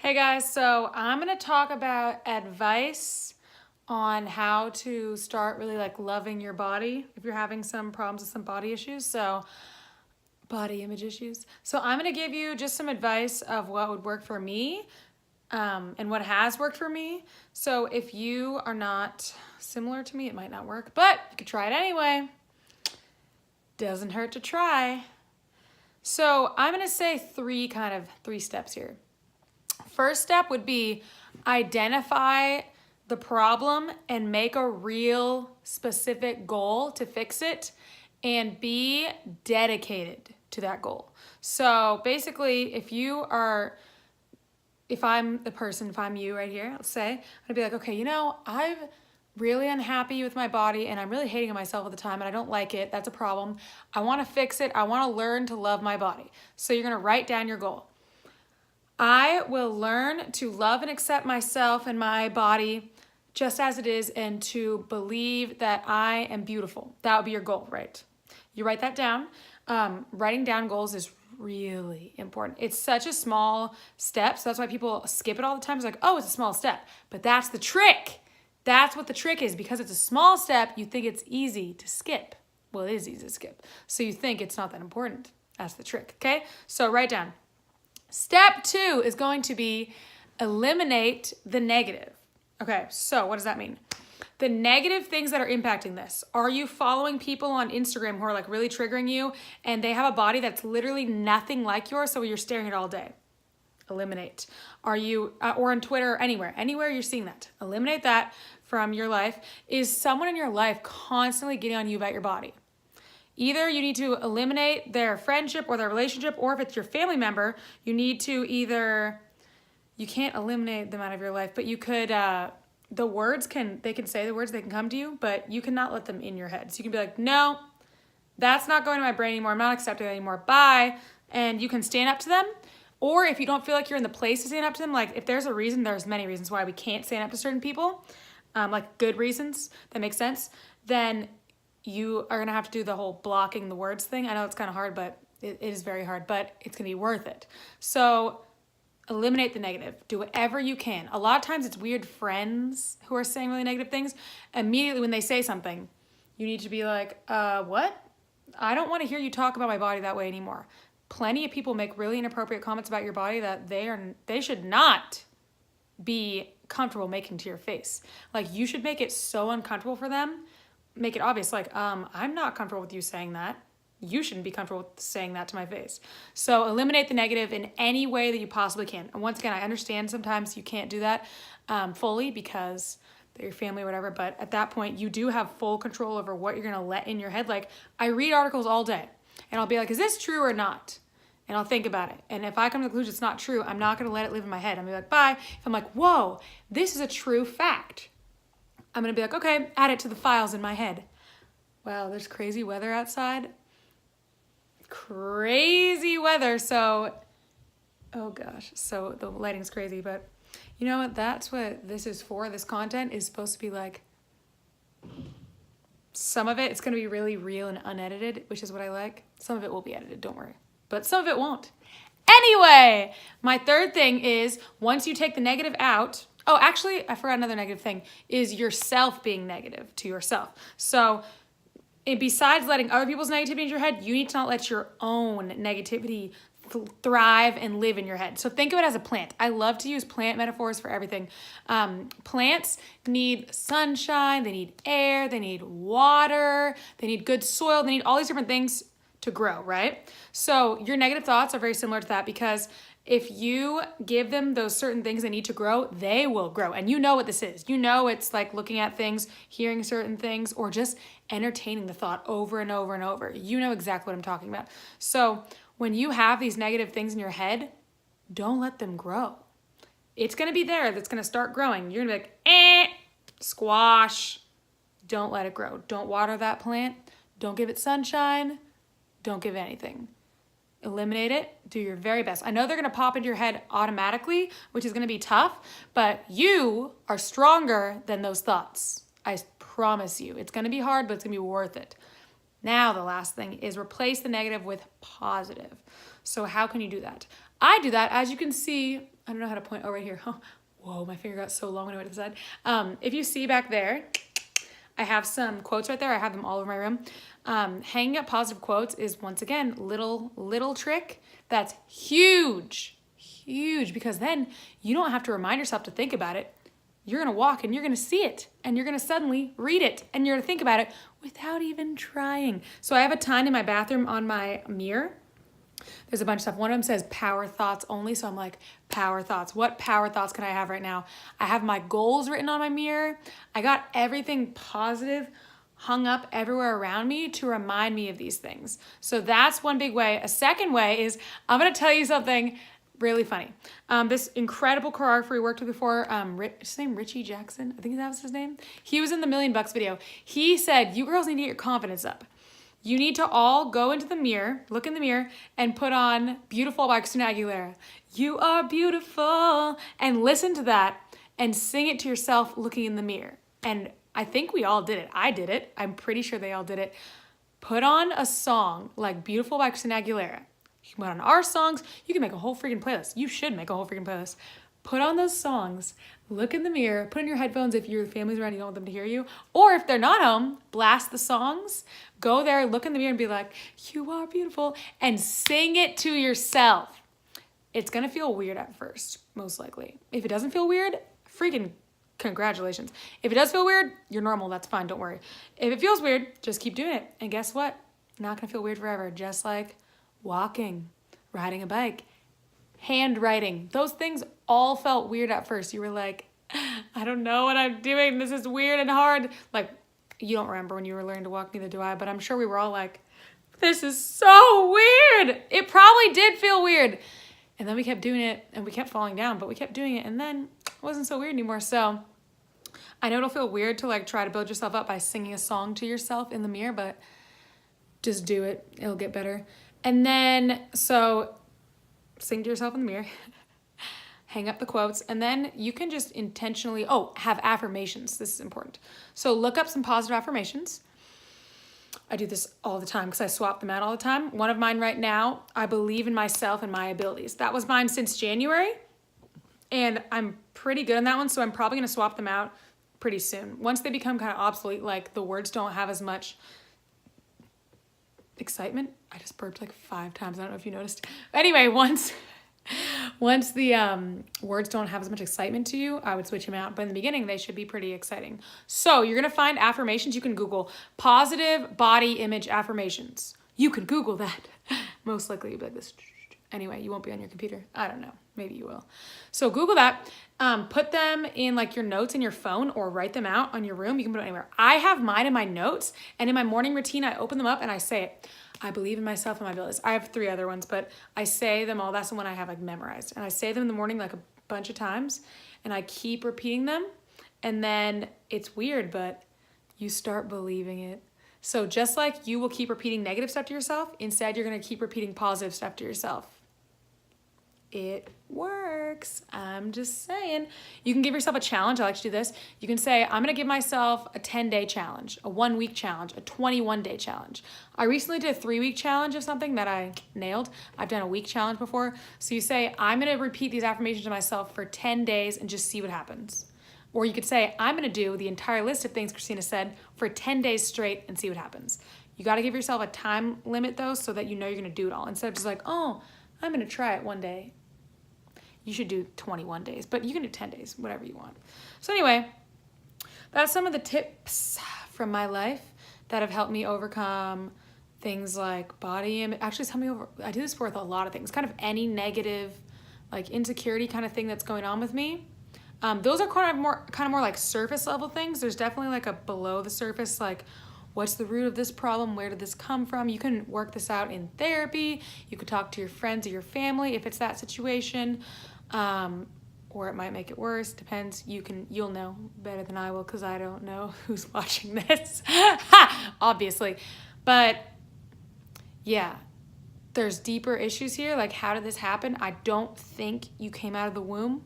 Hey guys, so I'm gonna talk about advice on how to start really loving your body if you're having some problems with some body issues. So body image issues. So I'm gonna give you just some advice of what would work for me and what has worked for me. So if you are not similar to me, it might not work, but you could try it anyway. Doesn't hurt to try. So I'm gonna say three steps here. First step would be identify the problem and make a real specific goal to fix it and be dedicated to that goal. So basically, if I'm the person, if I'm you right here, let's say, I'd be like, okay, I'm really unhappy with my body and I'm really hating on myself all the time and I don't like it. That's a problem. I want to fix it. I want to learn to love my body. So you're going to write down your goal. I will learn to love and accept myself and my body just as it is and to believe that I am beautiful. That would be your goal, right? You write that down. Writing down goals is really important. It's such a small step, so that's why people skip it all the time. It's like, oh, it's a small step. But that's the trick. That's what the trick is. Because it's a small step, you think it's easy to skip. Well, it is easy to skip. So you think it's not that important. That's the trick, okay? So write down. Step 2 is going to be eliminate the negative. Okay, so what does that mean? The negative things that are impacting this. Are you following people on Instagram who are really triggering you and they have a body that's literally nothing like yours, so you're staring at it all day? Eliminate. Are you, or on Twitter or anywhere you're seeing that, eliminate that from your life. Is someone in your life constantly getting on you about your body? Either you need to eliminate their friendship or their relationship, or if it's your family member, you need to you can't eliminate them out of your life, but you could, they can say the words, they can come to you, but you cannot let them in your head. So you can be like, no, that's not going to my brain anymore. I'm not accepting it anymore. Bye. And you can stand up to them. Or if you don't feel like you're in the place to stand up to them, if there's a reason, there's many reasons why we can't stand up to certain people, good reasons that make sense, then you are going to have to do the whole blocking the words thing. I know it's kind of hard, but it is very hard, but it's going to be worth it. So eliminate the negative. Do whatever you can. A lot of times it's weird friends who are saying really negative things. Immediately when they say something, you need to be like, what? I don't want to hear you talk about my body that way anymore. Plenty of people make really inappropriate comments about your body that they should not be comfortable making to your face. You should make it so uncomfortable for them. Make it obvious, I'm not comfortable with you saying that. You shouldn't be comfortable with saying that to my face. So eliminate the negative in any way that you possibly can. And once again, I understand sometimes you can't do that fully because they're your family or whatever, but at that point, you do have full control over what you're gonna let in your head. I read articles all day, and I'll be like, is this true or not? And I'll think about it. And if I come to the conclusion it's not true, I'm not gonna let it live in my head. I'm gonna be like, bye. If I'm like, whoa, this is a true fact, I'm going to be like, okay, add it to the files in my head. Wow, there's crazy weather outside. Crazy weather. So, oh gosh, so the lighting's crazy, but you know what? That's what this is for. This content is supposed to be some of it's going to be really real and unedited, which is what I like. Some of it will be edited, don't worry. But some of it won't. Anyway, my third thing is once you take the negative out, oh, actually, I forgot another negative thing, is yourself being negative to yourself. So besides letting other people's negativity in your head, you need to not let your own negativity thrive and live in your head. So think of it as a plant. I love to use plant metaphors for everything. Plants need sunshine, they need air, they need water, they need good soil, they need all these different things to grow, right? So your negative thoughts are very similar to that because if you give them those certain things they need to grow, they will grow. And you know what this is. You know it's looking at things, hearing certain things, or just entertaining the thought over and over and over. You know exactly what I'm talking about. So when you have these negative things in your head, don't let them grow. It's going to be there. That's going to start growing. You're going to be like, squash. Don't let it grow. Don't water that plant. Don't give it sunshine. Don't give it anything. Eliminate it, do your very best. I know they're gonna pop into your head automatically, which is gonna be tough, but you are stronger than those thoughts. I promise you. It's gonna be hard, but it's gonna be worth it. Now, the last thing is replace the negative with positive. So how can you do that? I do that, as you can see, I don't know how to point. Oh, right here. Whoa, my finger got so long when I went to the side. If you see back there, I have some quotes right there. I have them all over my room. Hanging up positive quotes is, once again, little trick that's huge, because then you don't have to remind yourself to think about it. You're going to walk and you're going to see it, and you're going to suddenly read it, and you're going to think about it without even trying. So I have a ton in my bathroom on my mirror. There's a bunch of stuff. One of them says power thoughts only. So I'm like, power thoughts. What power thoughts can I have right now? I have my goals written on my mirror. I got everything positive hung up everywhere around me to remind me of these things. So that's one big way. A second way is, I'm going to tell you something really funny. This incredible choreographer we worked with before, his name Richie Jackson, I think that was his name. He was in the $1 Million video. He said, you girls need to get your confidence up. You need to all go into the mirror, look in the mirror, and put on Beautiful by Christina Aguilera. You are beautiful. And listen to that and sing it to yourself looking in the mirror. And I think we all did it. I did it. I'm pretty sure they all did it. Put on a song like Beautiful by Christina Aguilera. You can put on our songs. You can make a whole freaking playlist. You should make a whole freaking playlist. Put on those songs, look in the mirror, put in your headphones if your family's around, you don't want them to hear you. Or if they're not home, blast the songs, go there, look in the mirror and be like, you are beautiful, and sing it to yourself. It's gonna feel weird at first, most likely. If it doesn't feel weird, freaking congratulations. If it does feel weird, you're normal, that's fine, don't worry. If it feels weird, just keep doing it. And guess what? Not gonna feel weird forever, just like walking, riding a bike, handwriting. Those things all felt weird at first. You were like, I don't know what I'm doing. This is weird and hard. Like, you don't remember when you were learning to walk, neither do I, but I'm sure we were all like, this is so weird. It probably did feel weird. And then we kept doing it and we kept falling down, but we kept doing it and then it wasn't so weird anymore. So I know it'll feel weird to like try to build yourself up by singing a song to yourself in the mirror, but just do it. It'll get better. And then, so sing to yourself in the mirror, hang up the quotes, and then you can just intentionally, have affirmations. This is important. So look up some positive affirmations. I do this all the time because I swap them out all the time. One of mine right now, I believe in myself and my abilities. That was mine since January, and I'm pretty good on that one, so I'm probably going to swap them out pretty soon. Once they become kind of obsolete, like the words don't have as much excitement. I just burped like 5 times. I don't know if you noticed. Anyway, once the words don't have as much excitement to you, I would switch them out. But in the beginning, they should be pretty exciting. So you're going to find affirmations. You can Google positive body image affirmations. You can Google that. Most likely you'll be like this. Anyway, you won't be on your computer. I don't know. Maybe you will. So Google that. Put them in like your notes in your phone or write them out on your room. You can put it anywhere. I have mine in my notes, and in my morning routine, I open them up and I say it. I believe in myself and my abilities. I have 3 other ones, but I say them all. That's the one I have like memorized. And I say them in the morning like a bunch of times, and I keep repeating them. And then it's weird, but you start believing it. So just like you will keep repeating negative stuff to yourself, instead you're going to keep repeating positive stuff to yourself. It works. I'm just saying. You can give yourself a challenge. I like to do this. You can say, I'm going to give myself a 10-day challenge, a 1-week challenge, a 21-day challenge. I recently did a 3-week challenge of something that I nailed. I've done a week challenge before. So you say, I'm going to repeat these affirmations to myself for 10 days and just see what happens. Or you could say, I'm going to do the entire list of things Christina said for 10 days straight and see what happens. You got to give yourself a time limit though, so that you know you're going to do it all. Instead of just like, oh, I'm going to try it one day. You should do 21 days, but you can do 10 days, whatever you want. So anyway, that's some of the tips from my life that have helped me overcome things like body image. Actually, it's helped me I do this with a lot of things, kind of any negative, like insecurity kind of thing that's going on with me. Those are kind of more like surface level things. There's definitely like a below the surface, like what's the root of this problem? Where did this come from? You can work this out in therapy. You could talk to your friends or your family if it's that situation. Or it might make it worse. Depends. You'll know better than I will, because I don't know who's watching this. Obviously. But yeah, there's deeper issues here. Like, how did this happen? I don't think you came out of the womb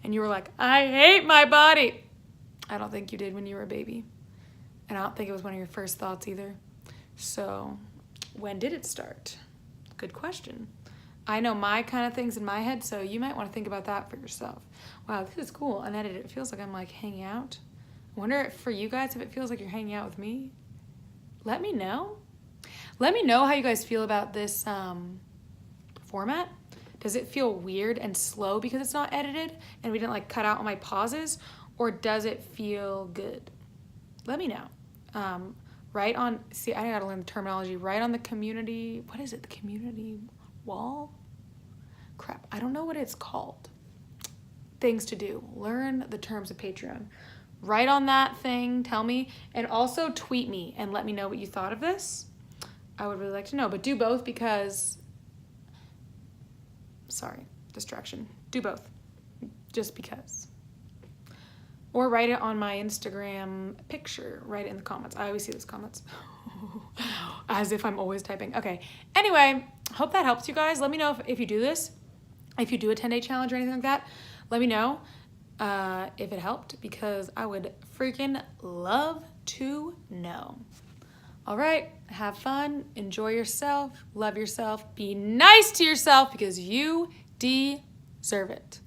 and you were like, I hate my body. I don't think you did when you were a baby. And I don't think it was one of your first thoughts either. So when did it start? Good question. I know my kind of things in my head, so you might want to think about that for yourself. Wow, this is cool. Unedited. It feels like I'm like hanging out. I wonder if for you guys if it feels like you're hanging out with me. Let me know. Let me know how you guys feel about this format. Does it feel weird and slow because it's not edited and we didn't like cut out all my pauses, or does it feel good? Let me know. Right on, see, I gotta learn the terminology. Right on the community, what is it? The community wall? Crap, I don't know what it's called. Things to do. Learn the terms of Patreon. Right on that thing, tell me, and also tweet me and let me know what you thought of this. I would really like to know, but do both because, sorry, distraction. Do both, just because. Or write it on my Instagram picture, write it in the comments. I always see those comments. As if I'm always typing. Okay, anyway, hope that helps you guys. Let me know if you do this, if you do a 10-day challenge or anything like that. Let me know if it helped, because I would freaking love to know. All right, have fun, enjoy yourself, love yourself, be nice to yourself because you deserve it.